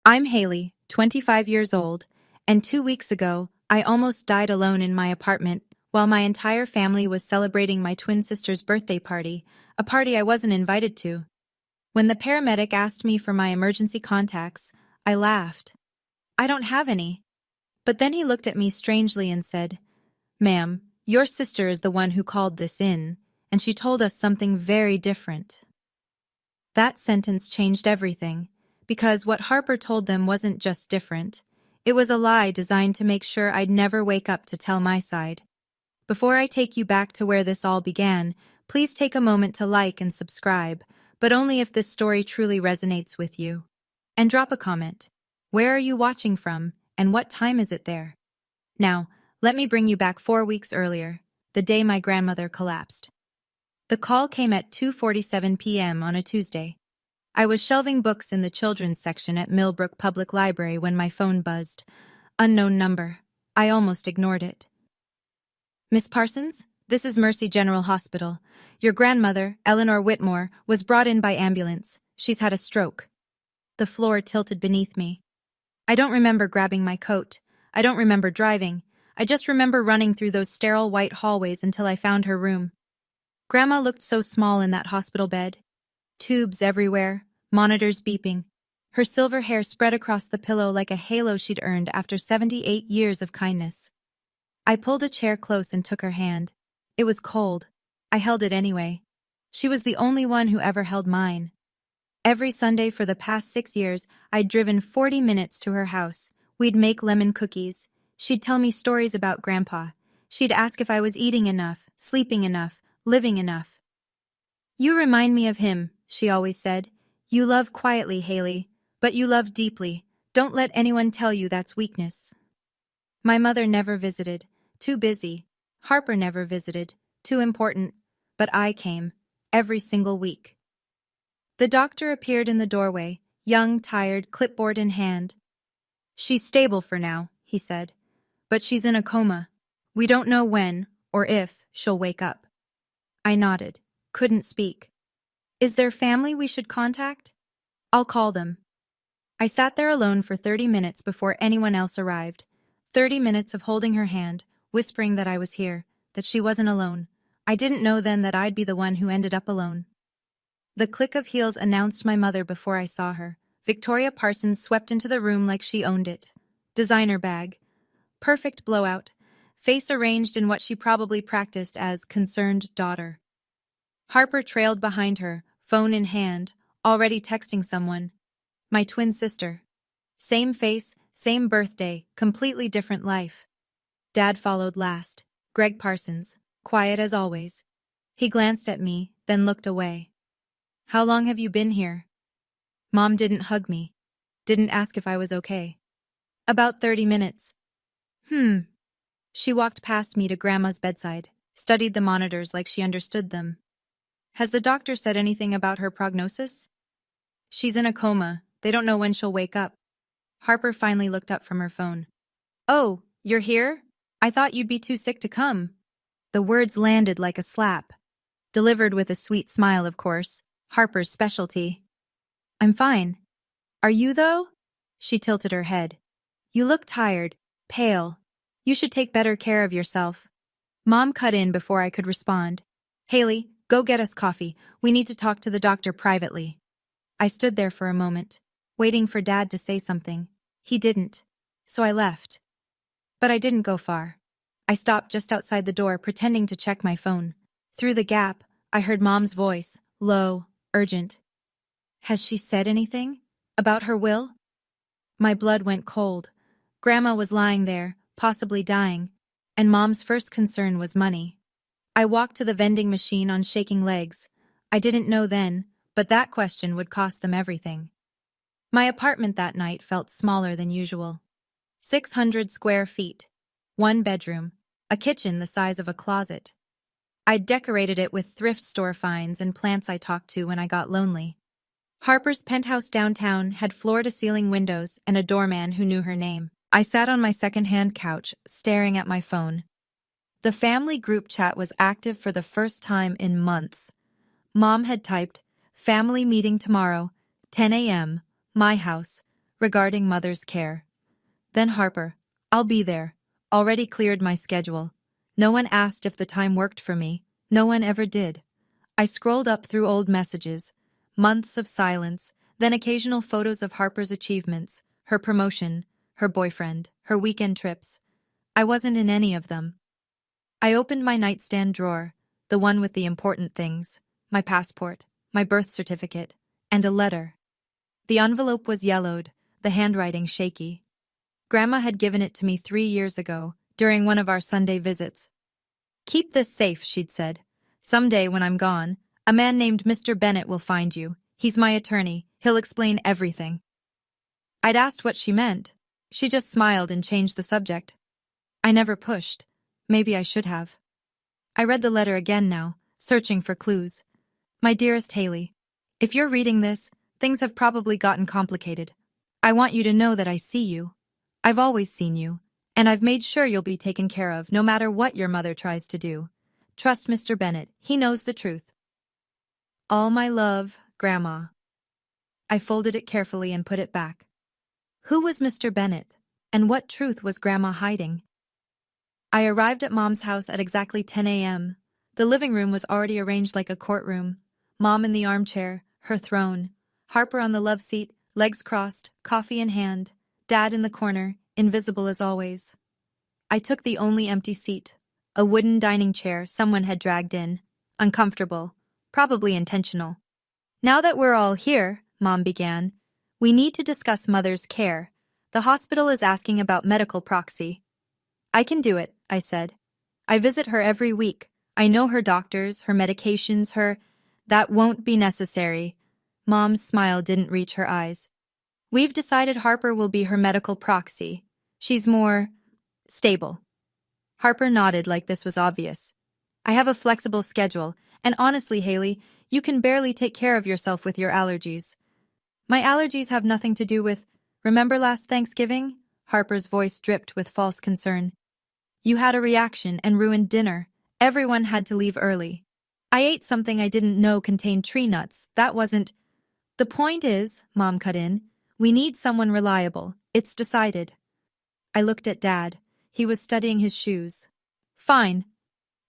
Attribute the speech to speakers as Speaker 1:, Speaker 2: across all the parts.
Speaker 1: I'm Haley, 25 years old, and 2 weeks ago, I almost died alone in my apartment while my entire family was celebrating my twin sister's birthday party, a party I wasn't invited to. When the paramedic asked me for my emergency contacts, I laughed. I don't have any. But then he looked at me strangely and said, "Ma'am, your sister is the one who called this in, and she told us something very different." That sentence changed everything, because what Harper told them wasn't just different. It was a lie designed to make sure I'd never wake up to tell my side. Before I take you back to where this all began, please take a moment to like and subscribe, but only if this story truly resonates with you. And drop a comment. Where are you watching from, and what time is it there? Now, let me bring you back 4 weeks earlier, the day my grandmother collapsed. The call came at 2:47 p.m. on a Tuesday. I was shelving books in the children's section at Millbrook Public Library when my phone buzzed. Unknown number. I almost ignored it. "Miss Parsons, this is Mercy General Hospital. Your grandmother, Eleanor Whitmore, was brought in by ambulance. She's had a stroke." The floor tilted beneath me. I don't remember grabbing my coat. I don't remember driving. I just remember running through those sterile white hallways until I found her room. Grandma looked so small in that hospital bed. Tubes everywhere, monitors beeping. Her silver hair spread across the pillow like a halo she'd earned after 78 years of kindness. I pulled a chair close and took her hand. It was cold. I held it anyway. She was the only one who ever held mine. Every Sunday for the past 6 years, I'd driven 40 minutes to her house. We'd make lemon cookies. She'd tell me stories about Grandpa. She'd ask if I was eating enough, sleeping enough, living enough. "You remind me of him," she always said. "You love quietly, Haley, but you love deeply. Don't let anyone tell you that's weakness." My mother never visited. Too busy. Harper never visited. Too important. But I came. Every single week. The doctor appeared in the doorway, young, tired, clipboard in hand. "She's stable for now," he said. "But she's in a coma. We don't know when, or if, she'll wake up." I nodded. Couldn't speak. "Is there family we should contact?" "I'll call them." I sat there alone for 30 minutes before anyone else arrived. 30 minutes of holding her hand, whispering that I was here, that she wasn't alone. I didn't know then that I'd be the one who ended up alone. The click of heels announced my mother before I saw her. Victoria Parsons swept into the room like she owned it. Designer bag. Perfect blowout. Face arranged in what she probably practiced as concerned daughter. Harper trailed behind her, phone in hand, already texting someone. My twin sister. Same face, same birthday, completely different life. Dad followed last. Greg Parsons, quiet as always. He glanced at me, then looked away. "How long have you been here?" Mom didn't hug me. Didn't ask if I was okay. "About 30 minutes. She walked past me to Grandma's bedside, studied the monitors like she understood them. "Has the doctor said anything about her prognosis?" "She's in a coma. They don't know when she'll wake up." Harper finally looked up from her phone. "Oh, you're here? I thought you'd be too sick to come." The words landed like a slap. Delivered with a sweet smile, of course. Harper's specialty. "I'm fine. Are you, though?" She tilted her head. "You look tired, pale. You should take better care of yourself." Mom cut in before I could respond. "Haley, go get us coffee. We need to talk to the doctor privately." I stood there for a moment, waiting for Dad to say something. He didn't, so I left. But I didn't go far. I stopped just outside the door, pretending to check my phone. Through the gap, I heard Mom's voice, low, urgent. "Has she said anything? About her will?" My blood went cold. Grandma was lying there, possibly dying, and Mom's first concern was money. I walked to the vending machine on shaking legs. I didn't know then, but that question would cost them everything. My apartment that night felt smaller than usual. 600 square feet. 1 bedroom. A kitchen the size of a closet. I'd decorated it with thrift store finds and plants I talked to when I got lonely. Harper's penthouse downtown had floor-to-ceiling windows and a doorman who knew her name. I sat on my second-hand couch, staring at my phone. The family group chat was active for the first time in months. Mom had typed, "Family meeting tomorrow, 10 a.m., my house. regarding mother's care. Then Harper, I'll be there. Already cleared my schedule. No one asked if the time worked for me. No one ever did. I scrolled up through old messages, months of silence, then occasional photos of Harper's achievements, her promotion, her boyfriend, her weekend trips. I wasn't in any of them. I opened my nightstand drawer, the one with the important things, my passport, my birth certificate, and a letter. The envelope was yellowed, the handwriting shaky. Grandma had given it to me 3 years ago, during one of our Sunday visits. "Keep this safe," she'd said. "Someday when I'm gone, a man named Mr. Bennett will find you. He's my attorney. He'll explain everything." I'd asked what she meant. She just smiled and changed the subject. I never pushed. Maybe I should have. I read the letter again now, searching for clues. "My dearest Haley, if you're reading this, things have probably gotten complicated. I want you to know that I see you. I've always seen you, and I've made sure you'll be taken care of no matter what your mother tries to do. Trust Mr. Bennett, he knows the truth. All my love, Grandma." I folded it carefully and put it back. Who was Mr. Bennett, and what truth was Grandma hiding? I arrived at Mom's house at exactly 10 a.m. The living room was already arranged like a courtroom. Mom in the armchair, her throne. Harper on the love seat, legs crossed, coffee in hand. Dad in the corner, invisible as always. I took the only empty seat, a wooden dining chair someone had dragged in. Uncomfortable, probably intentional. "Now that we're all here," Mom began, "we need to discuss Mother's care. The hospital is asking about medical proxy." "I can do it," I said. "I visit her every week. I know her doctors, her medications, her—" "That won't be necessary." Mom's smile didn't reach her eyes. "We've decided Harper will be her medical proxy. She's more stable." Harper nodded like this was obvious. "I have a flexible schedule, and honestly, Haley, you can barely take care of yourself with your allergies." "My allergies have nothing to do with— Remember last Thanksgiving?" Harper's voice dripped with false concern. "You had a reaction and ruined dinner. Everyone had to leave early. I ate something I didn't know contained tree nuts. That wasn't—" "The point is," Mom cut in, "we need someone reliable. It's decided." I looked at Dad. He was studying his shoes. "Fine."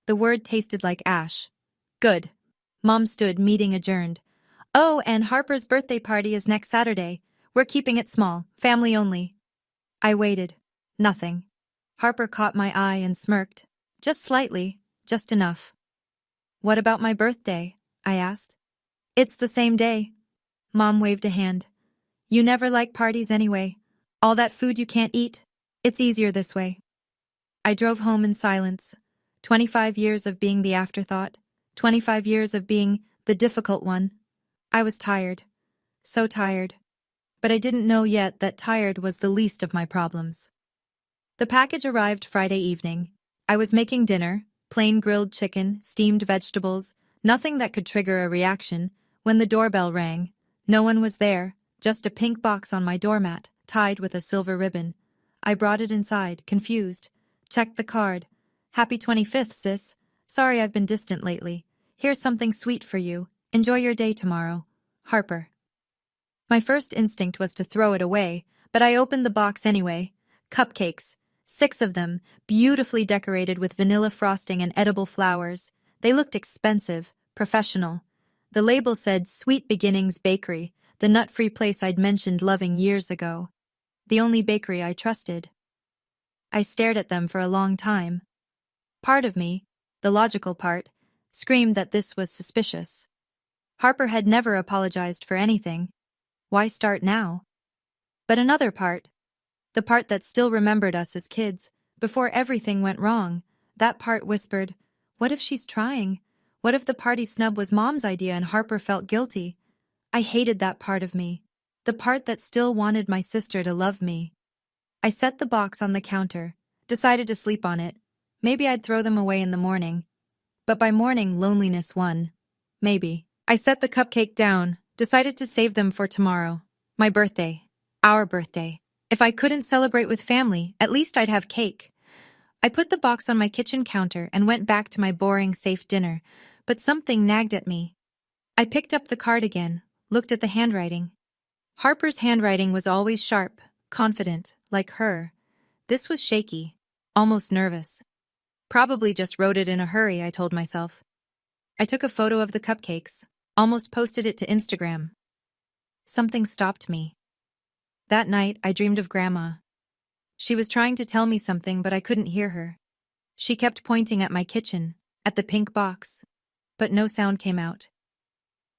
Speaker 1: The word tasted like ash. "Good." Mom stood, meeting adjourned. "Oh, and Harper's birthday party is next Saturday. We're keeping it small, family only." I waited. Nothing. Harper caught my eye and smirked. Just slightly, just enough. "What about my birthday?" I asked. "It's the same day." Mom waved a hand. "You never like parties anyway. All that food you can't eat. It's easier this way." I drove home in silence. 25 years of being the afterthought. 25 years of being the difficult one. I was tired. So tired. But I didn't know yet that tired was the least of my problems. The package arrived Friday evening. I was making dinner, plain grilled chicken, steamed vegetables, nothing that could trigger a reaction, when the doorbell rang. No one was there, just a pink box on my doormat, tied with a silver ribbon. I brought it inside, confused. Checked the card. "Happy 25th, sis. Sorry I've been distant lately. Here's something sweet for you. Enjoy your day tomorrow. Harper." My first instinct was to throw it away, but I opened the box anyway. Cupcakes. 6 of them, beautifully decorated with vanilla frosting and edible flowers. They looked expensive, professional. The label said Sweet Beginnings Bakery, the nut-free place I'd mentioned loving years ago. The only bakery I trusted. I stared at them for a long time. Part of me, the logical part, screamed that this was suspicious. Harper had never apologized for anything. Why start now? But another part, the part that still remembered us as kids, before everything went wrong, that part whispered, what if she's trying? What if the party snub was Mom's idea and Harper felt guilty? I hated that part of me, the part that still wanted my sister to love me. I set the box on the counter, decided to sleep on it. Maybe I'd throw them away in the morning. But by morning, loneliness won. Maybe. I set the cupcake down, decided to save them for tomorrow. My birthday. Our birthday. If I couldn't celebrate with family, at least I'd have cake. I put the box on my kitchen counter and went back to my boring, safe dinner, but something nagged at me. I picked up the card again, looked at the handwriting. Harper's handwriting was always sharp, confident, like her. This was shaky, almost nervous. Probably just wrote it in a hurry, I told myself. I took a photo of the cupcakes, almost posted it to Instagram. Something stopped me. That night, I dreamed of Grandma. She was trying to tell me something, but I couldn't hear her. She kept pointing at my kitchen, at the pink box, but no sound came out.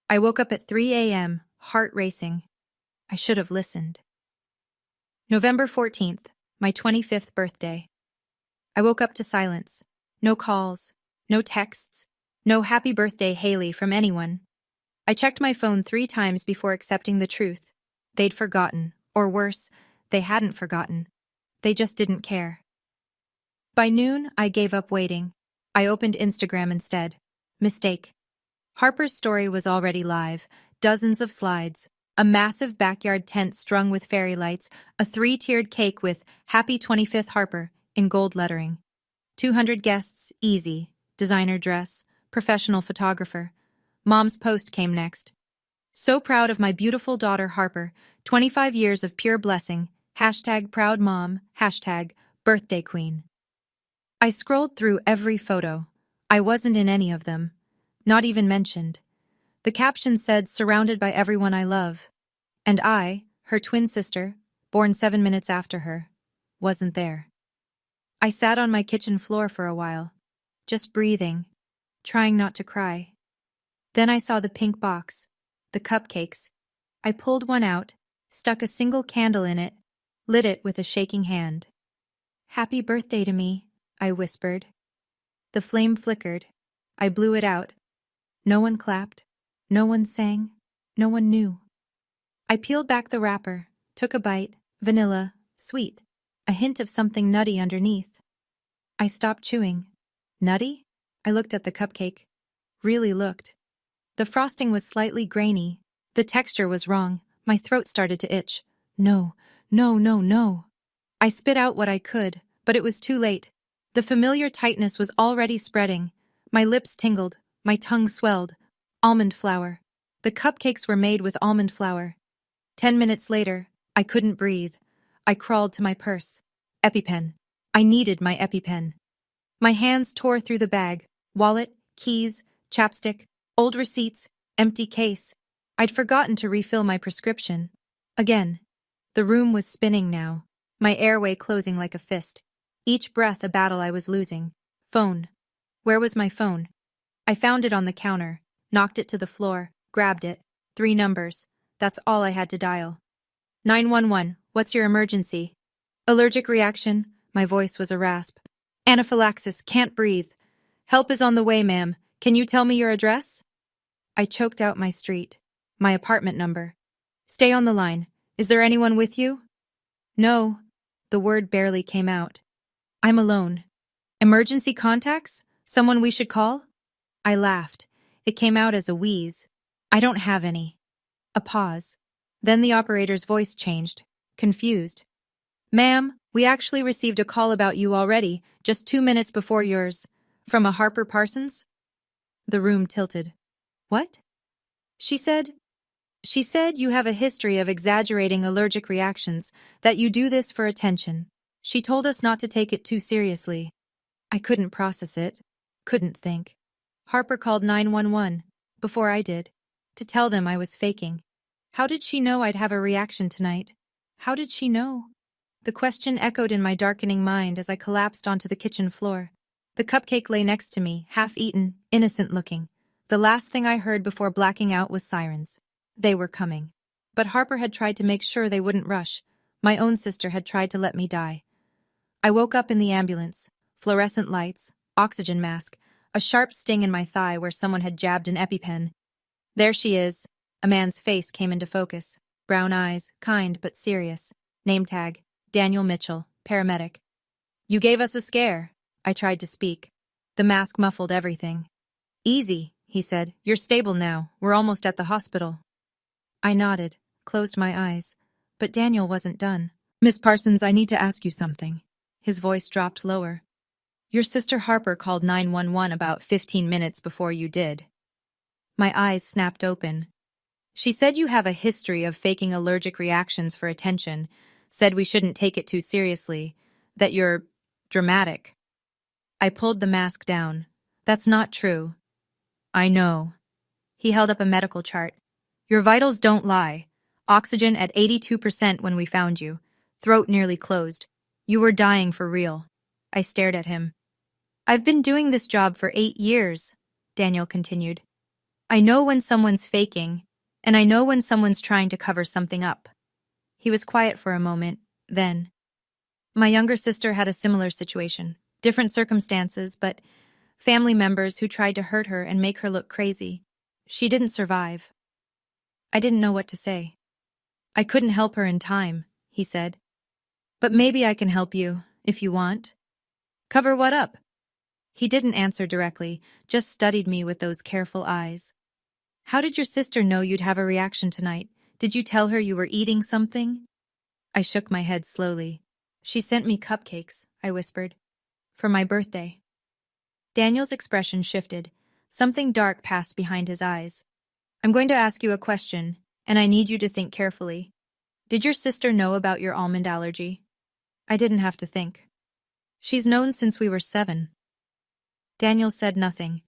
Speaker 1: I woke up at 3 a.m., heart racing. I should have listened. November 14th, my 25th birthday. I woke up to silence. No calls, no texts, no happy birthday Haley from anyone. I checked my phone 3 times before accepting the truth. They'd forgotten, or worse, they hadn't forgotten. They just didn't care. By noon, I gave up waiting. I opened Instagram instead. Mistake. Harper's story was already live, dozens of slides, a massive backyard tent strung with fairy lights, a 3-tiered cake with Happy 25th Harper in gold lettering. 200 guests, easy, designer dress, professional photographer. Mom's post came next. So proud of my beautiful daughter Harper, 25 years of pure blessing, #proud mom, #birthday queen. I scrolled through every photo. I wasn't in any of them. Not even mentioned. The caption said, surrounded by everyone I love. And I, her twin sister, born 7 minutes after her, wasn't there. I sat on my kitchen floor for a while, just breathing, trying not to cry. Then I saw the pink box, the cupcakes. I pulled one out, stuck a single candle in it, lit it with a shaking hand. "Happy birthday to me," I whispered. The flame flickered. I blew it out. No one clapped. No one sang. No one knew. I peeled back the wrapper, took a bite, vanilla, sweet, a hint of something nutty underneath. I stopped chewing. Nutty? I looked at the cupcake. Really looked. The frosting was slightly grainy. The texture was wrong. My throat started to itch. No, no, no, no. I spit out what I could, but it was too late. The familiar tightness was already spreading. My lips tingled. My tongue swelled. Almond flour. The cupcakes were made with almond flour. 10 minutes later, I couldn't breathe. I crawled to my purse. EpiPen. I needed my EpiPen. My hands tore through the bag. Wallet, keys, chapstick, old receipts, empty case. I'd forgotten to refill my prescription. Again. The room was spinning now, my airway closing like a fist. Each breath a battle I was losing. Phone. Where was my phone? I found it on the counter, knocked it to the floor, grabbed it. 3 numbers. That's all I had to dial. 911, what's your emergency? Allergic reaction, my voice was a rasp. Anaphylaxis, can't breathe. Help is on the way, ma'am. Can you tell me your address? I choked out my street, my apartment number. Stay on the line. Is there anyone with you? No. The word barely came out. I'm alone. Emergency contacts? Someone we should call? I laughed. It came out as a wheeze. I don't have any. A pause. Then the operator's voice changed, confused. Ma'am, we actually received a call about you already, just 2 minutes before yours. From a Harper Parsons? The room tilted. What? She said you have a history of exaggerating allergic reactions, that you do this for attention. She told us not to take it too seriously. I couldn't process it, couldn't think. Harper called 911, before I did, to tell them I was faking. How did she know I'd have a reaction tonight? How did she know? The question echoed in my darkening mind as I collapsed onto the kitchen floor. The cupcake lay next to me, half-eaten, innocent-looking. The last thing I heard before blacking out was sirens. They were coming. But Harper had tried to make sure they wouldn't rush. My own sister had tried to let me die. I woke up in the ambulance. Fluorescent lights, oxygen mask, a sharp sting in my thigh where someone had jabbed an EpiPen. There she is. A man's face came into focus. Brown eyes, kind but serious. Name tag, Daniel Mitchell, paramedic. You gave us a scare. I tried to speak. The mask muffled everything. Easy, he said. You're stable now. We're almost at the hospital. I nodded, closed my eyes. But Daniel wasn't done. Miss Parsons, I need to ask you something. His voice dropped lower. Your sister Harper called 911 about 15 minutes before you did. My eyes snapped open. She said you have a history of faking allergic reactions for attention, said we shouldn't take it too seriously, that you're dramatic. I pulled the mask down. That's not true. I know. He held up a medical chart. Your vitals don't lie. Oxygen at 82% when we found you. Throat nearly closed. You were dying for real. I stared at him. I've been doing this job for 8 years, Daniel continued. I know when someone's faking, and I know when someone's trying to cover something up. He was quiet for a moment, then. My younger sister had a similar situation. Different circumstances, but family members who tried to hurt her and make her look crazy. She didn't survive. I didn't know what to say. I couldn't help her in time, he said. But maybe I can help you, if you want. Cover what up? He didn't answer directly, just studied me with those careful eyes. How did your sister know you'd have a reaction tonight? Did you tell her you were eating something? I shook my head slowly. She sent me cupcakes, I whispered. For my birthday. Daniel's expression shifted. Something dark passed behind his eyes. I'm going to ask you a question, and I need you to think carefully. Did your sister know about your almond allergy? I didn't have to think. She's known since we were 7. Daniel said nothing,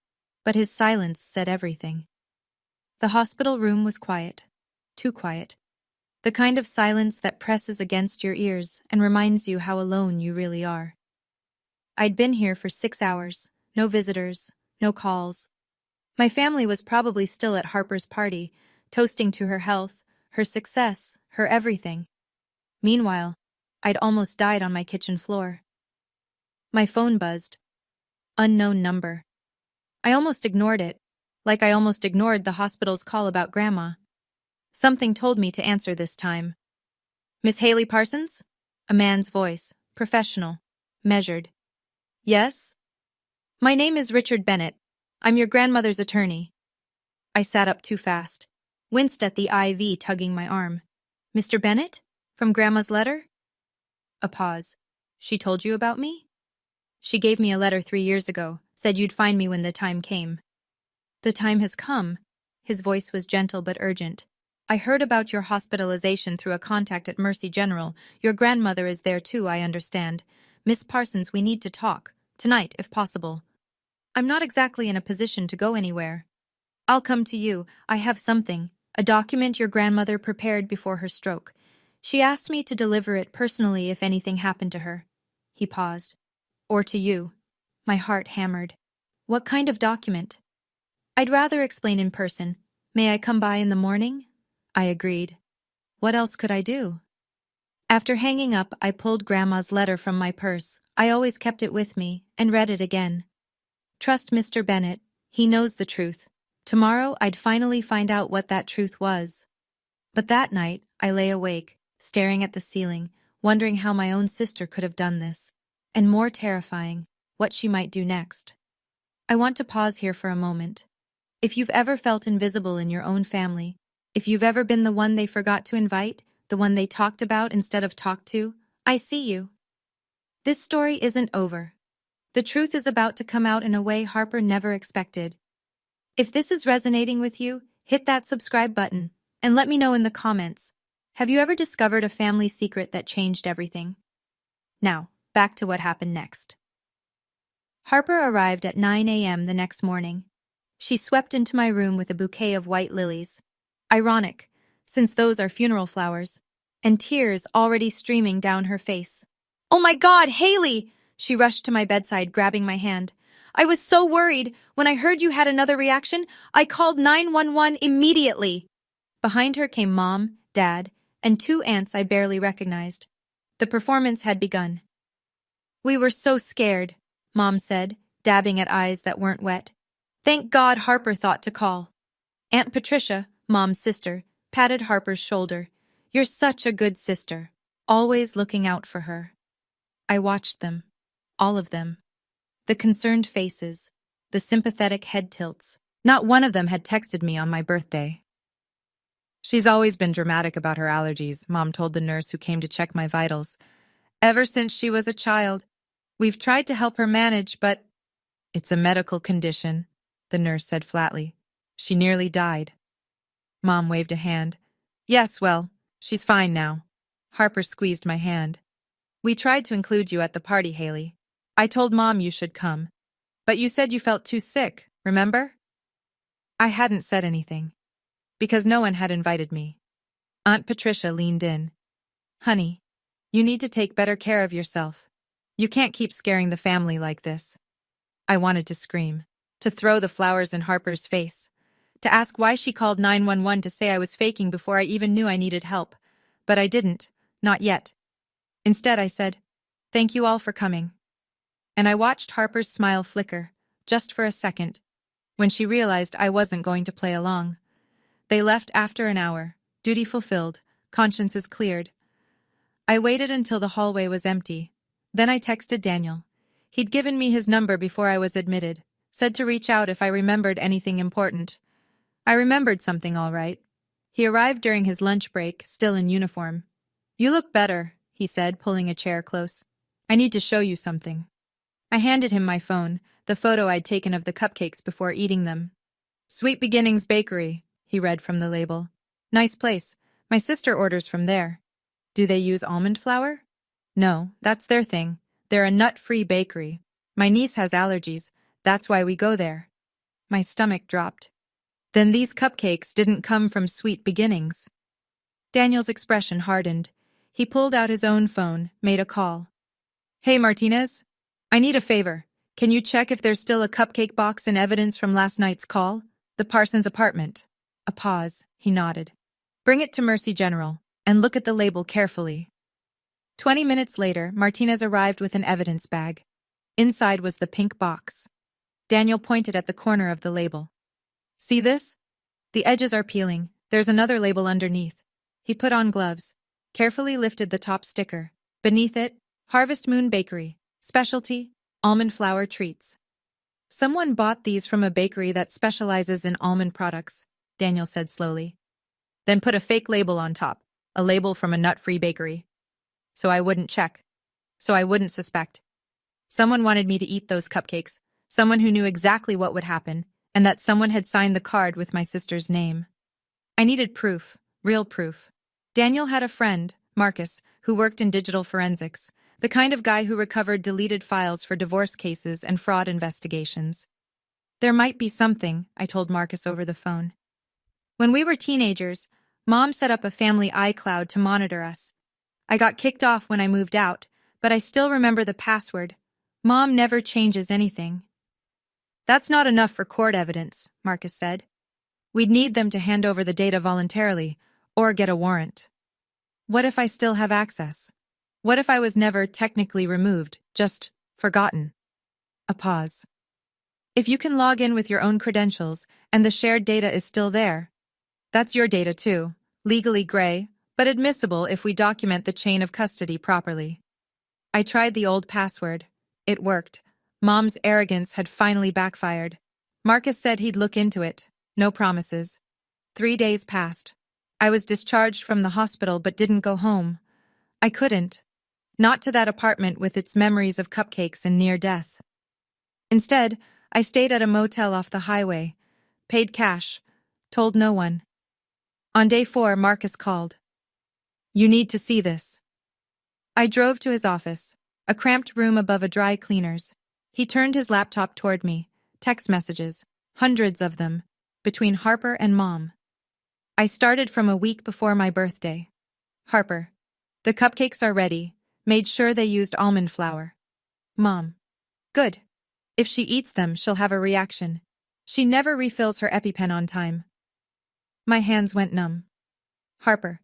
Speaker 1: but his silence said everything. The hospital room was quiet. Too quiet. The kind of silence that presses against your ears and reminds you how alone you really are. I'd been here for 6 hours. No visitors, no calls. My family was probably still at Harper's party, toasting to her health, her success, her everything. Meanwhile, I'd almost died on my kitchen floor. My phone buzzed. Unknown number. I almost ignored it, like I almost ignored the hospital's call about Grandma. Something told me to answer this time. Miss Haley Parsons? A man's voice, professional, measured. Yes? My name is Richard Bennett. I'm your grandmother's attorney. I sat up too fast, winced at the IV tugging my arm. Mr. Bennett? From Grandma's letter? A pause. She told you about me? She gave me a letter 3 years ago, said you'd find me when the time came. The time has come. His voice was gentle but urgent. I heard about your hospitalization through a contact at Mercy General. Your grandmother is there too, I understand. Miss Parsons, we need to talk. Tonight, if possible. I'm not exactly in a position to go anywhere. I'll come to you. I have something. A document your grandmother prepared before her stroke. She asked me to deliver it personally if anything happened to her. He paused. Or to you. My heart hammered. What kind of document? I'd rather explain in person. May I come by in the morning? I agreed. What else could I do? After hanging up, I pulled Grandma's letter from my purse. I always kept it with me, and read it again. Trust Mr. Bennett. He knows the truth. Tomorrow, I'd finally find out what that truth was. But that night, I lay awake, staring at the ceiling, wondering how my own sister could have done this. And more terrifying, what she might do next. I want to pause here for a moment. If you've ever felt invisible in your own family, if you've ever been the one they forgot to invite, the one they talked about instead of talked to, I see you. This story isn't over. The truth is about to come out in a way Harper never expected. If this is resonating with you, hit that subscribe button, and let me know in the comments. Have you ever discovered a family secret that changed everything? Now, back to what happened next. Harper arrived at 9 a.m. the next morning. She swept into my room with a bouquet of white lilies. Ironic, since those are funeral flowers, and tears already streaming down her face. Oh my God, Haley! She rushed to my bedside, grabbing my hand. I was so worried. When I heard you had another reaction, I called 911 immediately. Behind her came Mom, Dad, and 2 aunts I barely recognized. The performance had begun. We were so scared, Mom said, dabbing at eyes that weren't wet. Thank God Harper thought to call. Aunt Patricia, Mom's sister, patted Harper's shoulder. You're such a good sister, always looking out for her. I watched them, all of them. The concerned faces, the sympathetic head tilts. Not one of them had texted me on my birthday. She's always been dramatic about her allergies, Mom told the nurse who came to check my vitals. Ever since she was a child. We've tried to help her manage, but it's a medical condition, the nurse said flatly. She nearly died. Mom waved a hand. Yes, well, she's fine now. Harper squeezed my hand. We tried to include you at the party, Haley. I told Mom you should come. But you said you felt too sick, remember? I hadn't said anything. Because no one had invited me. Aunt Patricia leaned in. Honey, you need to take better care of yourself. You can't keep scaring the family like this. I wanted to scream, to throw the flowers in Harper's face, to ask why she called 911 to say I was faking before I even knew I needed help. But I didn't, not yet. Instead, I said, "Thank you all for coming." And I watched Harper's smile flicker, just for a second, when she realized I wasn't going to play along. They left after an hour, duty fulfilled, consciences cleared. I waited until the hallway was empty. Then I texted Daniel. He'd given me his number before I was admitted, said to reach out if I remembered anything important. I remembered something all right. He arrived during his lunch break, still in uniform. "You look better," he said, pulling a chair close. "I need to show you something." I handed him my phone, the photo I'd taken of the cupcakes before eating them. "Sweet Beginnings Bakery," he read from the label. "Nice place. My sister orders from there." "Do they use almond flour?" "No, that's their thing. They're a nut-free bakery. My niece has allergies. That's why we go there." My stomach dropped. Then these cupcakes didn't come from Sweet Beginnings. Daniel's expression hardened. He pulled out his own phone, made a call. "Hey, Martinez? I need a favor. Can you check if there's still a cupcake box and evidence from last night's call? The Parsons apartment." A pause. He nodded. "Bring it to Mercy General, and look at the label carefully." 20 minutes later, Martinez arrived with an evidence bag. Inside was the pink box. Daniel pointed at the corner of the label. "See this? The edges are peeling. There's another label underneath." He put on gloves, carefully lifted the top sticker. Beneath it, Harvest Moon Bakery, specialty, almond flour treats. "Someone bought these from a bakery that specializes in almond products," Daniel said slowly. "Then put a fake label on top, a label from a nut-free bakery. So I wouldn't check. So I wouldn't suspect. Someone wanted me to eat those cupcakes, someone who knew exactly what would happen, and that someone had signed the card with my sister's name. I needed proof, real proof. Daniel had a friend, Marcus, who worked in digital forensics, the kind of guy who recovered deleted files for divorce cases and fraud investigations. "There might be something," I told Marcus over the phone. "When we were teenagers, Mom set up a family iCloud to monitor us. I got kicked off when I moved out, but I still remember the password. Mom never changes anything." "That's not enough for court evidence," Marcus said. "We'd need them to hand over the data voluntarily, or get a warrant." "What if I still have access? What if I was never technically removed, just forgotten?" A pause. "If you can log in with your own credentials, and the shared data is still there, that's your data too, legally gray, but admissible if we document the chain of custody properly." I tried the old password. It worked. Mom's arrogance had finally backfired. Marcus said he'd look into it. No promises. 3 days passed. I was discharged from the hospital but didn't go home. I couldn't. Not to that apartment with its memories of cupcakes and near death. Instead, I stayed at a motel off the highway, paid cash, told no one. On day 4, Marcus called. "You need to see this." I drove to his office, a cramped room above a dry cleaner's. He turned his laptop toward me, text messages, hundreds of them, between Harper and Mom. I started from a week before my birthday. "Harper, the cupcakes are ready. Made sure they used almond flour." "Mom, good. If she eats them, she'll have a reaction. She never refills her EpiPen on time." My hands went numb. "Harper,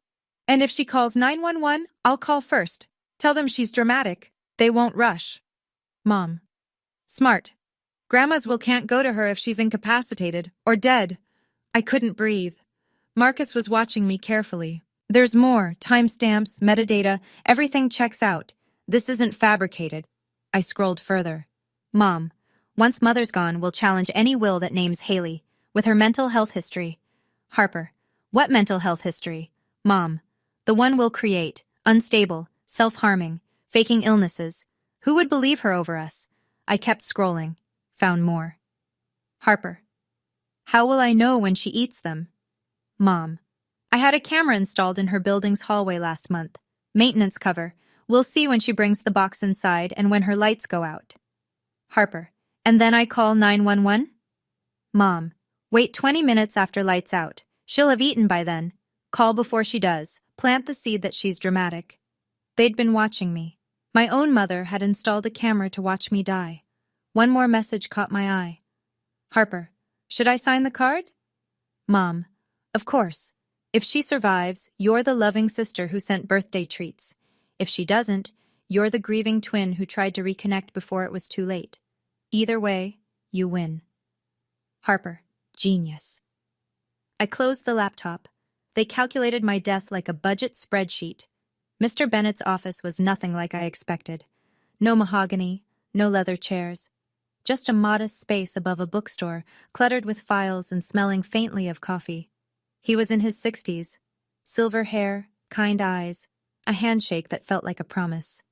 Speaker 1: and if she calls 911, I'll call first. Tell them she's dramatic. They won't rush." "Mom, smart. Grandma's will can't go to her if she's incapacitated or dead." I couldn't breathe. Marcus was watching me carefully. "There's more, timestamps, metadata, everything checks out. This isn't fabricated." I scrolled further. "Mom, once Mother's gone, we'll challenge any will that names Haley, with her mental health history." "Harper, what mental health history?" "Mom, the one we'll create, unstable, self-harming, faking illnesses. Who would believe her over us?" I kept scrolling, found more. "Harper, how will I know when she eats them?" Mom. I had a camera installed in her building's hallway last month. Maintenance cover. We'll see when she brings the box inside and when her lights go out. Harper. And then I call 911? Mom. Wait 20 minutes after lights out. She'll have eaten by then. Call before she does. Plant the seed that she's dramatic. They'd been watching me. My own mother had installed a camera to watch me die. One more message caught my eye. Harper. Should I sign the card? Mom. Of course. If she survives, you're the loving sister who sent birthday treats. If she doesn't, you're the grieving twin who tried to reconnect before it was too late. Either way, you win. Harper. Genius. I closed the laptop. They calculated my death like a budget spreadsheet. Mr. Bennett's office was nothing like I expected. No mahogany, no leather chairs. Just a modest space above a bookstore, cluttered with files and smelling faintly of coffee. He was in his 60s. Silver hair, kind eyes, a handshake that felt like a promise.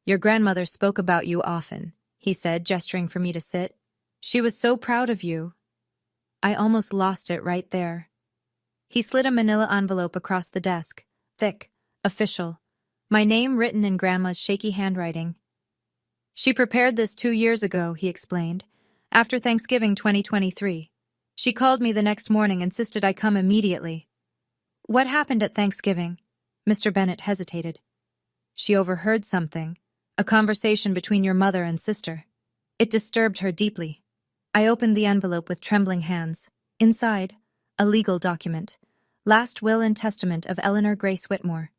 Speaker 1: Your grandmother spoke about you often, he said, gesturing for me to sit. She was so proud of you. I almost lost it right there. He slid a manila envelope across the desk, thick, official, my name written in Grandma's shaky handwriting. She prepared this 2 years ago, he explained, after Thanksgiving 2023. She called me the next morning, insisted I come immediately. What happened at Thanksgiving? Mr. Bennett hesitated. She overheard something, a conversation between your mother and sister. It disturbed her deeply. I opened the envelope with trembling hands. Inside, a legal document. Last will and testament of Eleanor Grace Whitmore.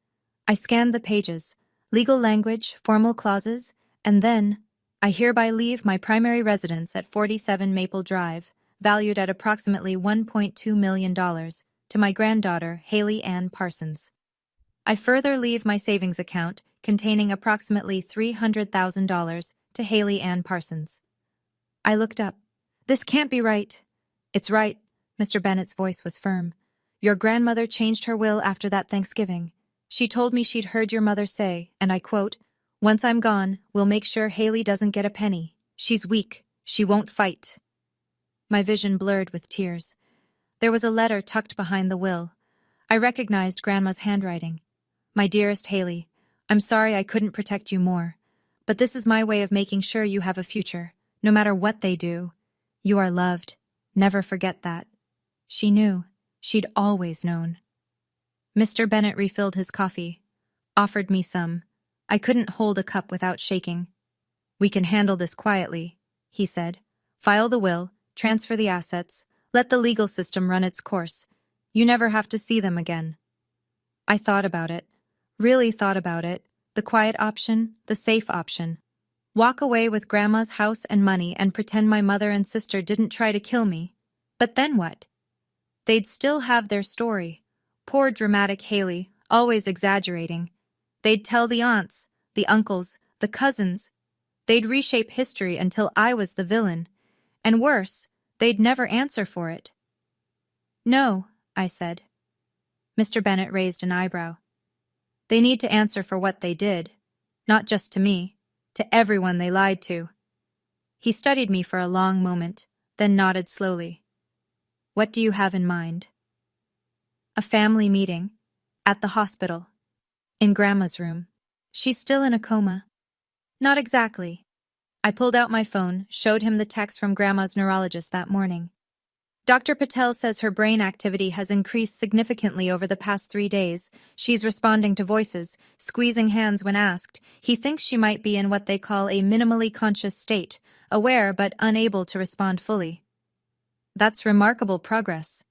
Speaker 1: I scanned the pages, legal language, formal clauses, and then, I hereby leave my primary residence at 47 Maple Drive, valued at approximately $1.2 million, to my granddaughter, Haley Ann Parsons. I further leave my savings account, containing approximately $300,000, to Haley Ann Parsons. I looked up. This can't be right. It's right. Mr. Bennett's voice was firm. Your grandmother changed her will after that Thanksgiving. She told me she'd heard your mother say, and I quote, "Once I'm gone, we'll make sure Haley doesn't get a penny. She's weak. She won't fight." My vision blurred with tears. There was a letter tucked behind the will. I recognized Grandma's handwriting. My dearest Haley, I'm sorry I couldn't protect you more, but this is my way of making sure you have a future, no matter what they do. You are loved. Never forget that. She knew. She'd always known. Mr. Bennett refilled his coffee, offered me some. I couldn't hold a cup without shaking. We can handle this quietly, he said. File the will, transfer the assets, let the legal system run its course. You never have to see them again. I thought about it, really thought about it, the quiet option, the safe option. Walk away with Grandma's house and money and pretend my mother and sister didn't try to kill me. But then what? They'd still have their story. Poor dramatic Haley, always exaggerating. They'd tell the aunts, the uncles, the cousins. They'd reshape history until I was the villain. And worse, they'd never answer for it. No, I said. Mr. Bennett raised an eyebrow. They need to answer for what they did. Not just to me, to everyone they lied to. He studied me for a long moment, then nodded slowly. What do you have in mind? A family meeting. At the hospital. In Grandma's room. She's still in a coma. Not exactly. I pulled out my phone, showed him the text from Grandma's neurologist that morning. Dr. Patel says her brain activity has increased significantly over the past 3 days. She's responding to voices, squeezing hands when asked. He thinks she might be in what they call a minimally conscious state, aware but unable to respond fully. That's remarkable progress.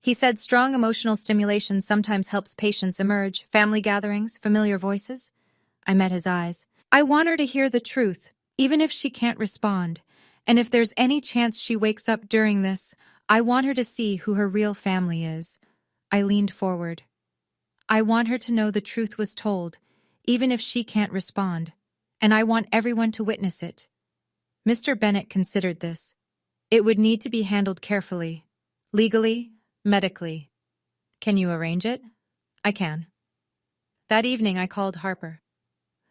Speaker 1: He said strong emotional stimulation sometimes helps patients emerge, family gatherings, familiar voices. I met his eyes. I want her to hear the truth, even if she can't respond. And if there's any chance she wakes up during this, I want her to see who her real family is. I leaned forward. I want her to know the truth was told, even if she can't respond. And I want everyone to witness it. Mr. Bennett considered this. It would need to be handled carefully. Legally, medically. Can you arrange it? I can. That evening I called Harper.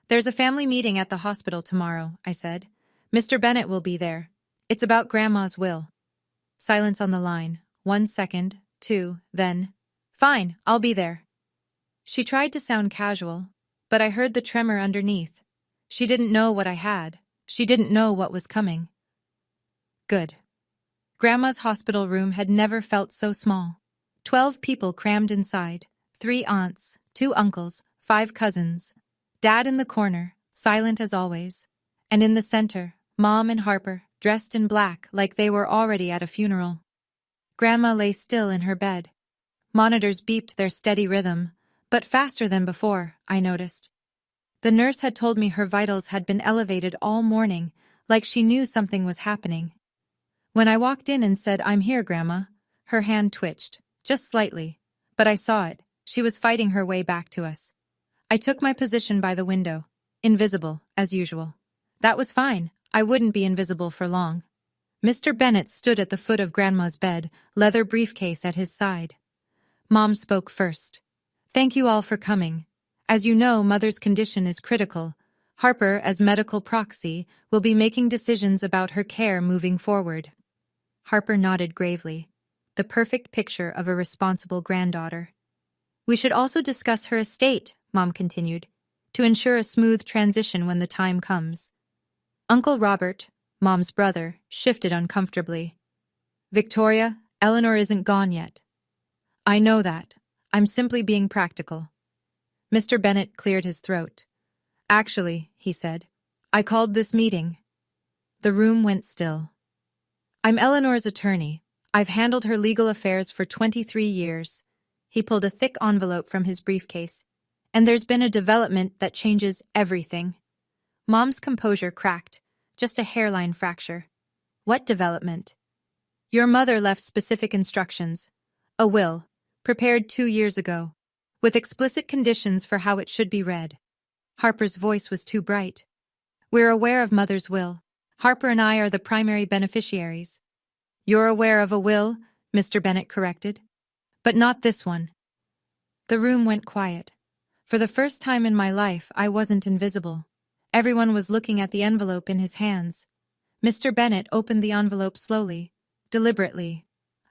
Speaker 1: There's a family meeting at the hospital tomorrow, I said. Mr. Bennett will be there. It's about Grandma's will. Silence on the line. 1 second, 2, then. Fine, I'll be there. She tried to sound casual, but I heard the tremor underneath. She didn't know what I had. She didn't know what was coming. Good. Grandma's hospital room had never felt so small. 12 people crammed inside, 3 aunts, 2 uncles, 5 cousins. Dad in the corner, silent as always. And in the center, Mom and Harper, dressed in black like they were already at a funeral. Grandma lay still in her bed. Monitors beeped their steady rhythm, but faster than before, I noticed. The nurse had told me her vitals had been elevated all morning, like she knew something was happening. When I walked in and said, "I'm here, Grandma," her hand twitched, just slightly, but I saw it. She was fighting her way back to us. I took my position by the window, invisible, as usual. That was fine. I wouldn't be invisible for long. Mr. Bennett stood at the foot of Grandma's bed, leather briefcase at his side. Mom spoke first. "Thank you all for coming. As you know, Mother's condition is critical. Harper, as medical proxy, will be making decisions about her care moving forward." Harper nodded gravely, the perfect picture of a responsible granddaughter. "We should also discuss her estate," Mom continued, "to ensure a smooth transition when the time comes." Uncle Robert, Mom's brother, shifted uncomfortably. "Victoria, Eleanor isn't gone yet." "I know that. I'm simply being practical." Mr. Bennett cleared his throat. "Actually," he said, "I called this meeting." The room went still. "I'm Eleanor's attorney. I've handled her legal affairs for 23 years. He pulled a thick envelope from his briefcase. "And there's been a development that changes everything." Mom's composure cracked, just a hairline fracture. "What development?" "Your mother left specific instructions. A will, prepared 2 years ago, with explicit conditions for how it should be read." Harper's voice was too bright. "We're aware of Mother's will. Harper and I are the primary beneficiaries." "You're aware of a will," Mr. Bennett corrected. "But not this one." The room went quiet. For the first time in my life, I wasn't invisible. Everyone was looking at the envelope in his hands. Mr. Bennett opened the envelope slowly, deliberately.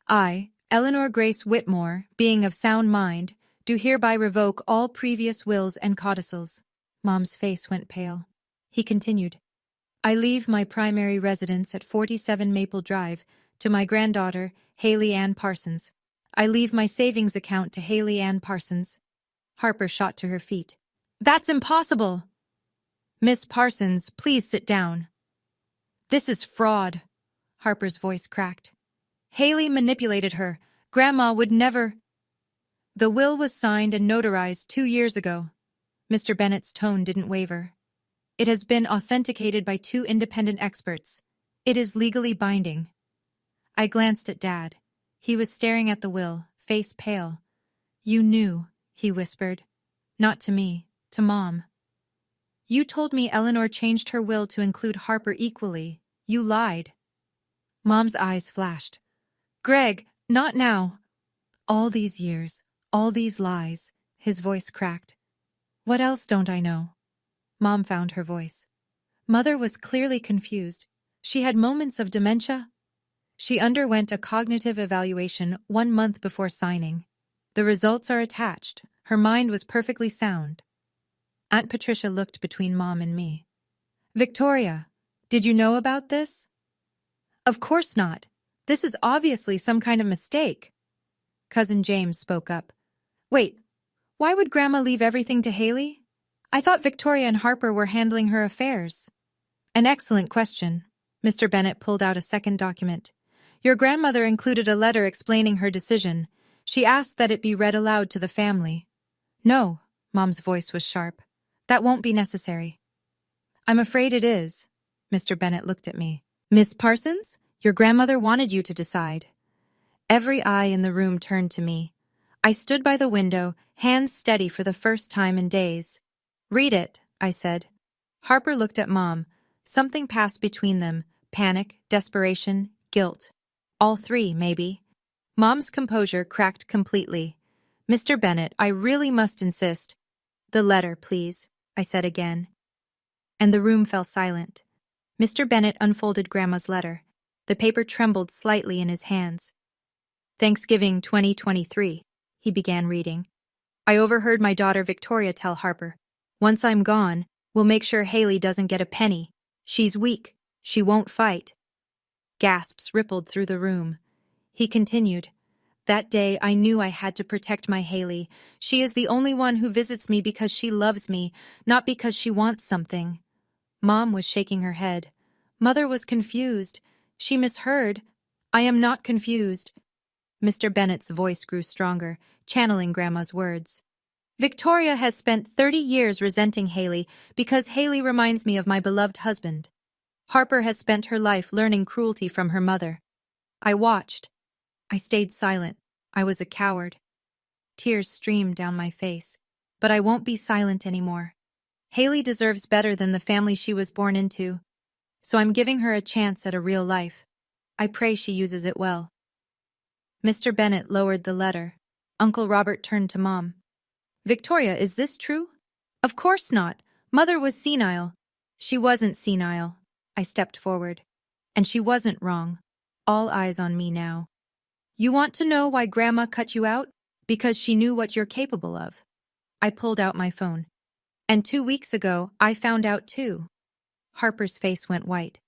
Speaker 1: "I, Eleanor Grace Whitmore, being of sound mind, do hereby revoke all previous wills and codicils." Mom's face went pale. He continued, "I leave my primary residence at 47 Maple Drive to my granddaughter, Haley Ann Parsons. I leave my savings account to Haley Ann Parsons." Harper shot to her feet. "That's impossible!" "Miss Parsons, please sit down." "This is fraud." Harper's voice cracked. "Haley manipulated her. Grandma would never—" "The will was signed and notarized 2 years ago." Mr. Bennett's tone didn't waver. "It has been authenticated by 2 independent experts. It is legally binding." I glanced at Dad. He was staring at the will, face pale. "You knew," he whispered. "Not to me, to Mom." "You told me Eleanor changed her will to include Harper equally. You lied." Mom's eyes flashed. "Greg, not now." "All these years, all these lies," his voice cracked. "What else don't I know?" Mom found her voice. Mother was clearly confused. She had moments of dementia. She underwent a cognitive evaluation 1 month before signing. The results are attached. Her mind was perfectly sound. Aunt Patricia looked between Mom and me. "Victoria, did you know about this?" "Of course not. This is obviously some kind of mistake." Cousin James spoke up. "Wait, why would Grandma leave everything to Haley? I thought Victoria and Harper were handling her affairs." "An excellent question." Mr. Bennett pulled out a second document. "Your grandmother included a letter explaining her decision. She asked that it be read aloud to the family." "No," Mom's voice was sharp. "That won't be necessary." "I'm afraid it is." Mr. Bennett looked at me. "Miss Parsons, your grandmother wanted you to decide." Every eye in the room turned to me. I stood by the window, hands steady for the first time in days. "Read it," I said. Harper looked at Mom. Something passed between them. Panic, desperation, guilt. All 3, maybe. Mom's composure cracked completely. "Mr. Bennett, I really must insist." "The letter, please," I said again. And the room fell silent. Mr. Bennett unfolded Grandma's letter. The paper trembled slightly in his hands. Thanksgiving 2023, he began reading. I overheard my daughter Victoria tell Harper, "Once I'm gone, we'll make sure Haley doesn't get a penny. She's weak. She won't fight." Gasps rippled through the room. He continued, "That day I knew I had to protect my Haley. She is the only one who visits me because she loves me, not because she wants something." Mom was shaking her head. Mother was confused. She misheard. "I am not confused." Mr. Bennett's voice grew stronger, channeling Grandma's words. "Victoria has spent 30 years resenting Haley because Haley reminds me of my beloved husband. Harper has spent her life learning cruelty from her mother. I watched. I stayed silent. I was a coward. Tears streamed down my face. But I won't be silent anymore. Haley deserves better than the family she was born into. So I'm giving her a chance at a real life. I pray she uses it well." Mr. Bennett lowered the letter. Uncle Robert turned to Mom. "Victoria, is this true?" "Of course not. Mother was senile." "She wasn't senile." I stepped forward. "And she wasn't wrong." All eyes on me now. "You want to know why Grandma cut you out? Because she knew what you're capable of." I pulled out my phone. "And 2 weeks ago, I found out too." Harper's face went white.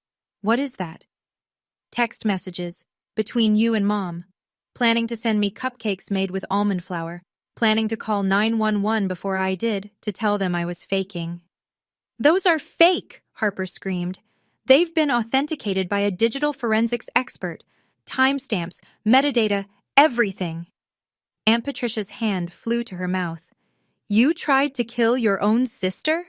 Speaker 1: "What is that?" "Text messages. Between you and Mom. Planning to send me cupcakes made with almond flour. Planning to call 911 before I did, to tell them I was faking." "Those are fake!" Harper screamed. "They've been authenticated by a digital forensics expert. Timestamps, metadata, everything." Aunt Patricia's hand flew to her mouth. "You tried to kill your own sister?"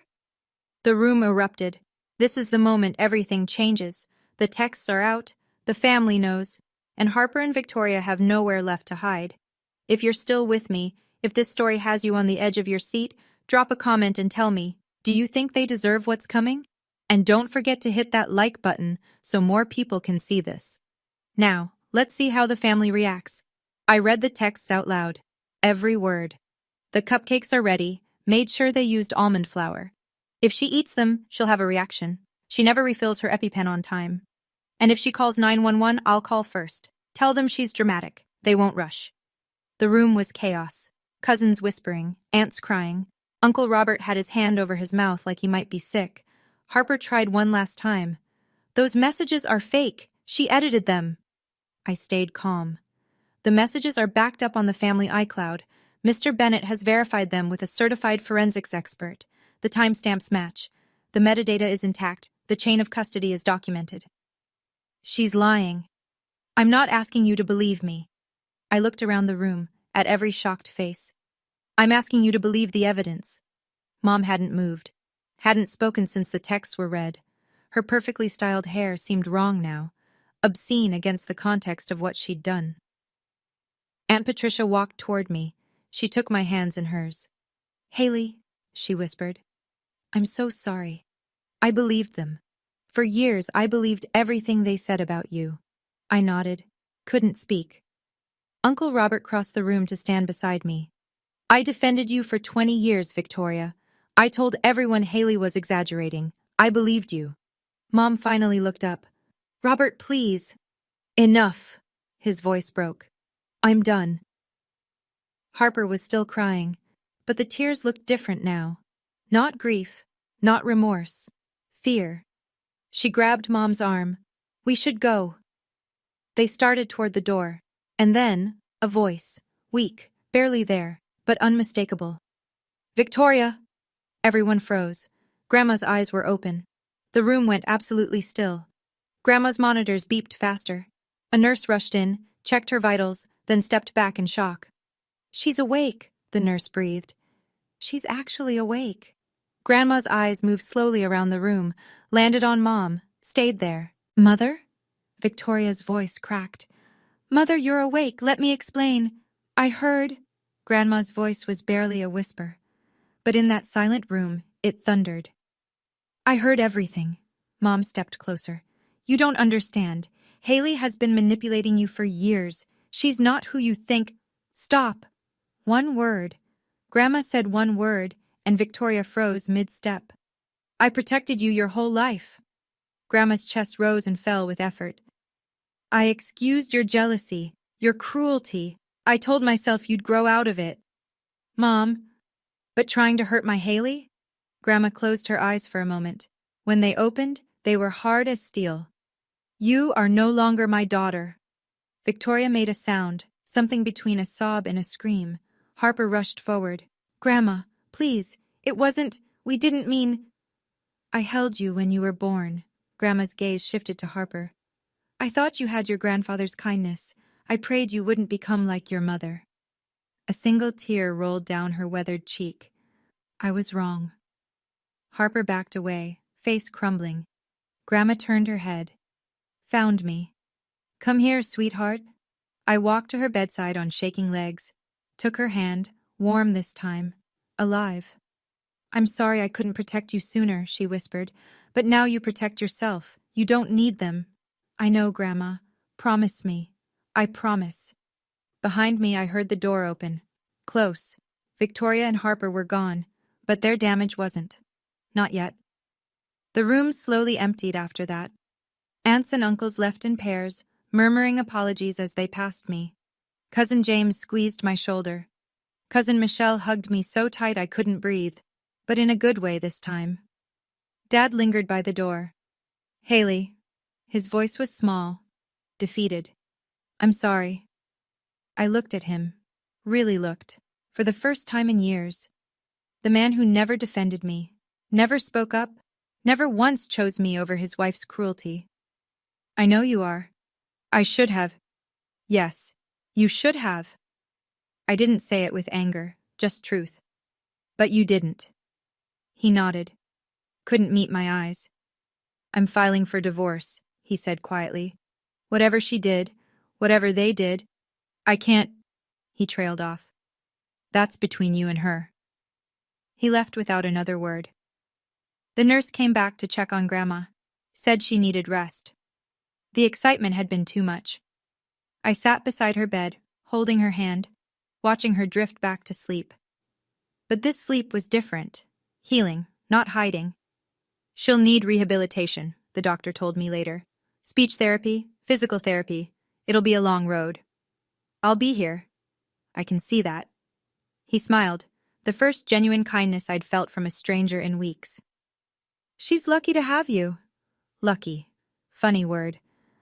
Speaker 1: The room erupted. This is the moment everything changes. The texts are out, the family knows, and Harper and Victoria have nowhere left to hide. If you're still with me, if this story has you on the edge of your seat, drop a comment and tell me, do you think they deserve what's coming? And don't forget to hit that like button so more people can see this. Now, let's see how the family reacts. I read the texts out loud. Every word. "The cupcakes are ready. Made sure they used almond flour. If she eats them, she'll have a reaction. She never refills her EpiPen on time. And if she calls 911, I'll call first. Tell them she's dramatic. They won't rush." The room was chaos. Cousins whispering, aunts crying. Uncle Robert had his hand over his mouth like he might be sick. Harper tried one last time. "Those messages are fake. She edited them." I stayed calm. "The messages are backed up on the family iCloud. Mr. Bennett has verified them with a certified forensics expert. The timestamps match. The metadata is intact. The chain of custody is documented." "She's lying." "I'm not asking you to believe me." I looked around the room, at every shocked face. "I'm asking you to believe the evidence." Mom hadn't moved. Hadn't spoken since the texts were read. Her perfectly styled hair seemed wrong now, obscene against the context of what she'd done. Aunt Patricia walked toward me. She took my hands in hers. "Haley," she whispered, "I'm so sorry. I believed them. For years, I believed everything they said about you." I nodded, couldn't speak. Uncle Robert crossed the room to stand beside me. "I defended you for 20 years, Victoria. I told everyone Haley was exaggerating. I believed you." Mom finally looked up. "Robert, please." "Enough." His voice broke. "I'm done." Harper was still crying, but the tears looked different now. Not grief, not remorse. Fear. She grabbed Mom's arm. "We should go." They started toward the door. And then, a voice, weak, barely there, but unmistakable. "Victoria!" Everyone froze. Grandma's eyes were open. The room went absolutely still. Grandma's monitors beeped faster. A nurse rushed in, checked her vitals, then stepped back in shock. "She's awake," the nurse breathed. "She's actually awake." Grandma's eyes moved slowly around the room, landed on Mom, stayed there. "Mother?" Victoria's voice cracked. "Mother, you're awake. Let me explain. I heard." Grandma's voice was barely a whisper. But in that silent room, it thundered. "I heard everything." Mom stepped closer. "You don't understand. Haley has been manipulating you for years. She's not who you think." "Stop." One word. Grandma said one word, and Victoria froze mid-step. "I protected you your whole life." Grandma's chest rose and fell with effort. "I excused your jealousy. Your cruelty. I told myself you'd grow out of it. Mom. But trying to hurt my Haley? Grandma closed her eyes for a moment. When they opened, they were hard as steel. You are no longer my daughter. Victoria made a sound, something between a sob and a scream. Harper rushed forward. Grandma, please, we didn't mean. I held you when you were born. Grandma's gaze shifted to Harper. I thought you had your grandfather's kindness. I prayed you wouldn't become like your mother. A single tear rolled down her weathered cheek. I was wrong. Harper backed away, face crumbling. Grandma turned her head. Found me. Come here, sweetheart. I walked to her bedside on shaking legs, took her hand, warm this time, alive. I'm sorry I couldn't protect you sooner, she whispered, but now you protect yourself. You don't need them. I know, Grandma. Promise me. I promise. Behind me, I heard the door open. Close. Victoria and Harper were gone, but their damage wasn't. Not yet. The room slowly emptied after that. Aunts and uncles left in pairs, murmuring apologies as they passed me. Cousin James squeezed my shoulder. Cousin Michelle hugged me so tight I couldn't breathe, but in a good way this time. Dad lingered by the door. Haley. His voice was small, defeated. I'm sorry. I looked at him. Really looked. For the first time in years. The man who never defended me, never spoke up, never once chose me over his wife's cruelty. I know you are. I should have. Yes, you should have. I didn't say it with anger, just truth. But you didn't. He nodded. Couldn't meet my eyes. I'm filing for divorce, he said quietly. Whatever she did, whatever they did, I can't. He trailed off. That's between you and her. He left without another word. The nurse came back to check on Grandma, said she needed rest. The excitement had been too much. I sat beside her bed, holding her hand, watching her drift back to sleep. But this sleep was different. Healing, not hiding. She'll need rehabilitation, the doctor told me later. Speech therapy, physical therapy. It'll be a long road. I'll be here. I can see that. He smiled, the first genuine kindness I'd felt from a stranger in weeks. She's lucky to have you. Lucky. Funny word.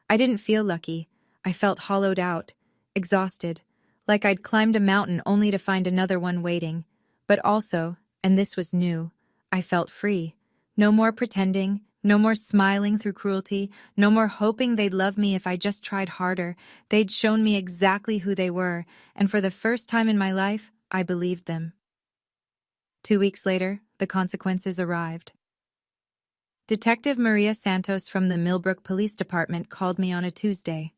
Speaker 1: I didn't feel lucky. I felt hollowed out, exhausted, like I'd climbed a mountain only to find another one waiting. But also, and this was new, I felt free. No more pretending, no more smiling through cruelty, no more hoping they'd love me if I just tried harder. They'd shown me exactly who they were, and for the first time in my life, I believed them. 2 weeks later, the consequences arrived. Detective Maria Santos from the Millbrook Police Department called me on a Tuesday.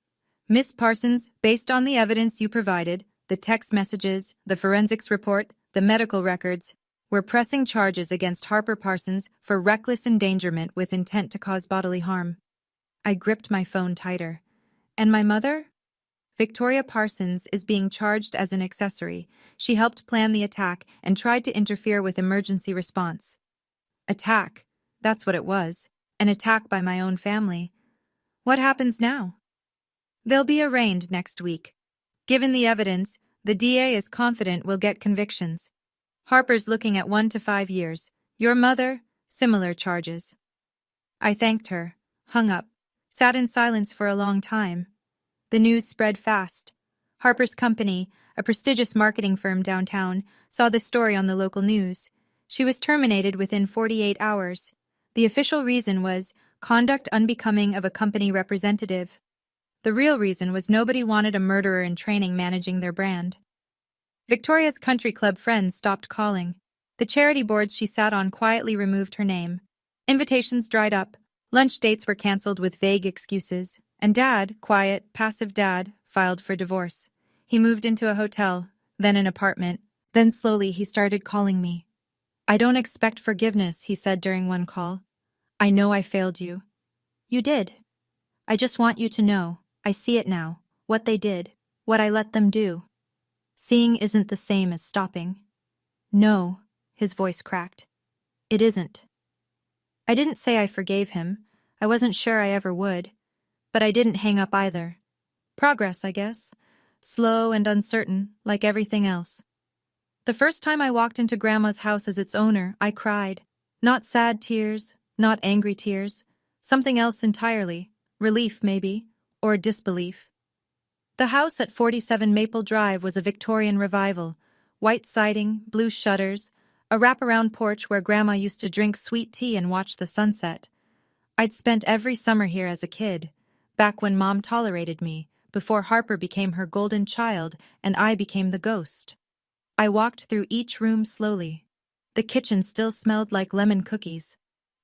Speaker 1: Miss Parsons, based on the evidence you provided, the text messages, the forensics report, the medical records, we're pressing charges against Harper Parsons for reckless endangerment with intent to cause bodily harm. I gripped my phone tighter. And my mother? Victoria Parsons is being charged as an accessory. She helped plan the attack and tried to interfere with emergency response. Attack. That's what it was. An attack by my own family. What happens now? They'll be arraigned next week. Given the evidence, the DA is confident we'll get convictions. Harper's looking at 1 to 5 years. Your mother, similar charges. I thanked her, hung up, sat in silence for a long time. The news spread fast. Harper's company, a prestigious marketing firm downtown, saw the story on the local news. She was terminated within 48 hours. The official reason was conduct unbecoming of a company representative. The real reason was nobody wanted a murderer in training managing their brand. Victoria's country club friends stopped calling. The charity boards she sat on quietly removed her name. Invitations dried up. Lunch dates were canceled with vague excuses. And Dad, quiet, passive Dad, filed for divorce. He moved into a hotel, then an apartment. Then slowly he started calling me. I don't expect forgiveness, he said during one call. I know I failed you. You did. I just want you to know. I see it now. What they did. What I let them do. Seeing isn't the same as stopping. No, his voice cracked. It isn't. I didn't say I forgave him. I wasn't sure I ever would. But I didn't hang up either. Progress, I guess. slow and uncertain, like everything else. The first time I walked into Grandma's house as its owner, I cried. Not sad tears, not angry tears, something else entirely, relief maybe, or disbelief. The house at 47 Maple Drive was a Victorian revival, white siding, blue shutters, a wraparound porch where Grandma used to drink sweet tea and watch the sunset. I'd spent every summer here as a kid, back when Mom tolerated me, before Harper became her golden child and I became the ghost. I walked through each room slowly. The kitchen still smelled like lemon cookies.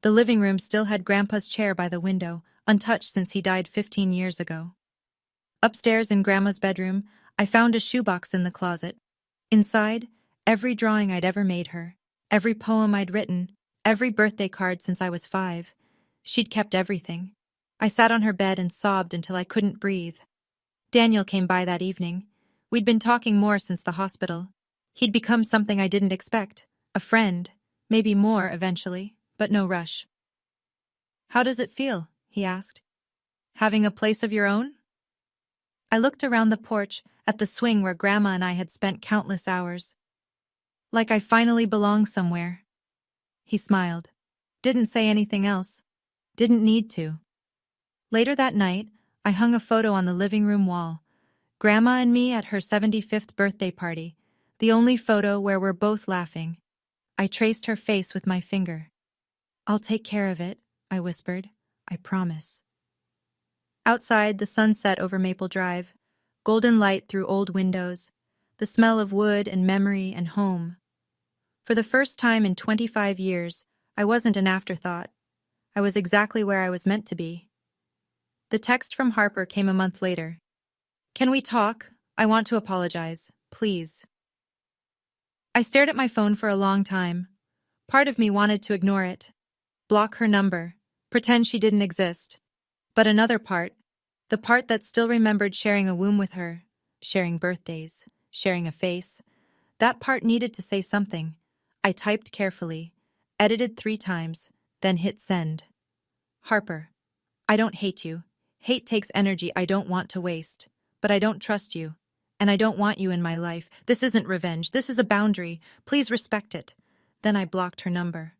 Speaker 1: The living room still had Grandpa's chair by the window, untouched since he died 15 years ago. Upstairs in Grandma's bedroom, I found a shoebox in the closet. Inside, every drawing I'd ever made her, every poem I'd written, every birthday card since I was 5. She'd kept everything. I sat on her bed and sobbed until I couldn't breathe. Daniel came by that evening. We'd been talking more since the hospital. He'd become something I didn't expect, a friend, maybe more eventually, but no rush. "How does it feel?" he asked. "Having a place of your own?" I looked around the porch at the swing where Grandma and I had spent countless hours. "Like I finally belong somewhere." He smiled. Didn't say anything else. Didn't need to. Later that night, I hung a photo on the living room wall. Grandma and me at her 75th birthday party, the only photo where we're both laughing. I traced her face with my finger. "I'll take care of it," I whispered. "I promise." Outside, the sun set over Maple Drive, golden light through old windows, the smell of wood and memory and home. For the first time in 25 years, I wasn't an afterthought. I was exactly where I was meant to be. The text from Harper came a month later. "Can we talk? I want to apologize, please." I stared at my phone for a long time. Part of me wanted to ignore it, block her number, pretend she didn't exist. But another part, the part that still remembered sharing a womb with her, sharing birthdays, sharing a face, that part needed to say something. I typed carefully, edited 3 times, then hit send. "Harper, I don't hate you. Hate takes energy I don't want to waste. But I don't trust you. And I don't want you in my life. This isn't revenge. This is a boundary. Please respect it." Then I blocked her number.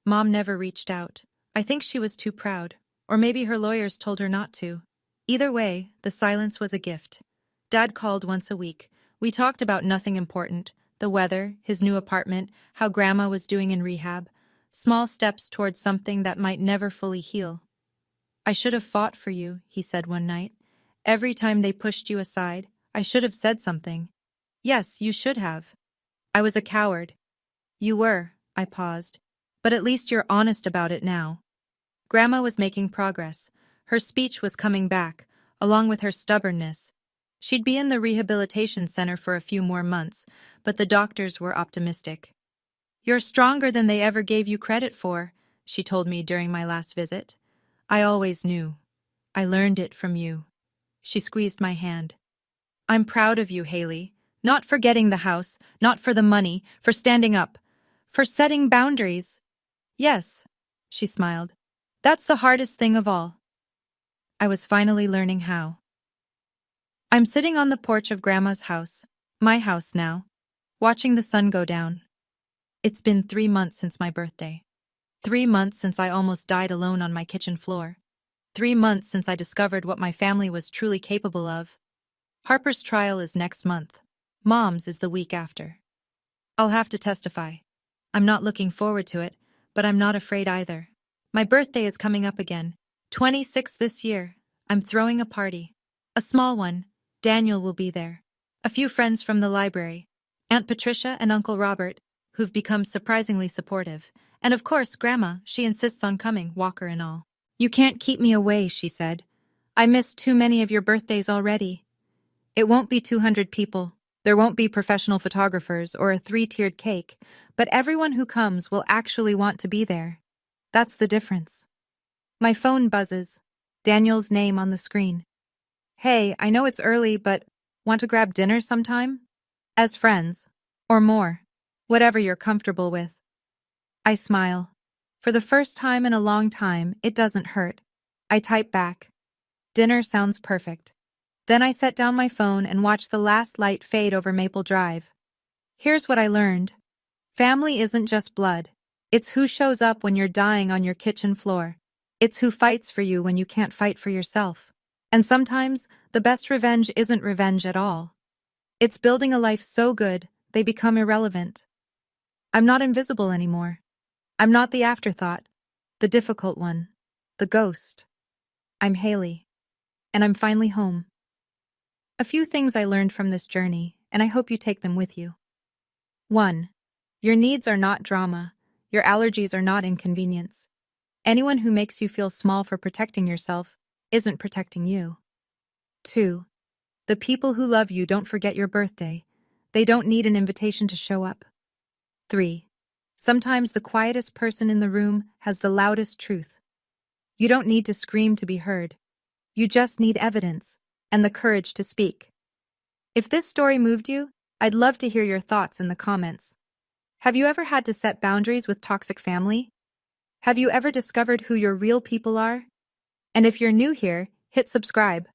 Speaker 1: Mom never reached out. I think she was too proud. Or maybe her lawyers told her not to. Either way, the silence was a gift. Dad called once a week. We talked about nothing important. The weather, his new apartment, how Grandma was doing in rehab. Small steps towards something that might never fully heal. "I should have fought for you," he said one night. "Every time they pushed you aside, I should have said something." "Yes, you should have." "I was a coward." "You were," I paused. "But at least you're honest about it now." Grandma was making progress. Her speech was coming back, along with her stubbornness. She'd be in the rehabilitation center for a few more months, but the doctors were optimistic. "You're stronger than they ever gave you credit for," she told me during my last visit. "I always knew. I learned it from you." She squeezed my hand. "I'm proud of you, Haley. Not for getting the house, not for the money, for standing up. For setting boundaries." "Yes," she smiled. "That's the hardest thing of all." I was finally learning how. I'm sitting on the porch of Grandma's house, my house now, watching the sun go down. It's been 3 months since my birthday. 3 months since I almost died alone on my kitchen floor. 3 months since I discovered what my family was truly capable of. Harper's trial is next month. Mom's is the week after. I'll have to testify. I'm not looking forward to it, but I'm not afraid either. My birthday is coming up again. 26 this year. I'm throwing a party. A small one. Daniel will be there. A few friends from the library. Aunt Patricia and Uncle Robert, who've become surprisingly supportive. And of course, Grandma, she insists on coming, Walker and all. "You can't keep me away," she said. "I missed too many of your birthdays already." It won't be 200 people. There won't be professional photographers or a 3-tiered cake, but everyone who comes will actually want to be there. That's the difference. My phone buzzes. Daniel's name on the screen. "Hey, I know it's early, but want to grab dinner sometime? As friends. Or more. Whatever you're comfortable with." I smile. For the first time in a long time, it doesn't hurt. I type back. "Dinner sounds perfect." Then I set down my phone and watched the last light fade over Maple Drive. Here's what I learned. Family isn't just blood. It's who shows up when you're dying on your kitchen floor. It's who fights for you when you can't fight for yourself. And sometimes, the best revenge isn't revenge at all. It's building a life so good, they become irrelevant. I'm not invisible anymore. I'm not the afterthought, the difficult one, the ghost. I'm Haley, and I'm finally home. A few things I learned from this journey, and I hope you take them with you. 1. Your needs are not drama. Your allergies are not inconvenience. Anyone who makes you feel small for protecting yourself isn't protecting you. 2. The people who love you don't forget your birthday. They don't need an invitation to show up. 3. Sometimes the quietest person in the room has the loudest truth. You don't need to scream to be heard. You just need evidence and the courage to speak. If this story moved you, I'd love to hear your thoughts in the comments. Have you ever had to set boundaries with toxic family? Have you ever discovered who your real people are? And if you're new here, hit subscribe.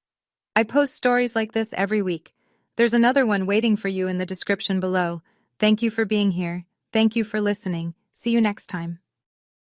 Speaker 1: I post stories like this every week. There's another one waiting for you in the description below. Thank you for being here. Thank you for listening. See you next time.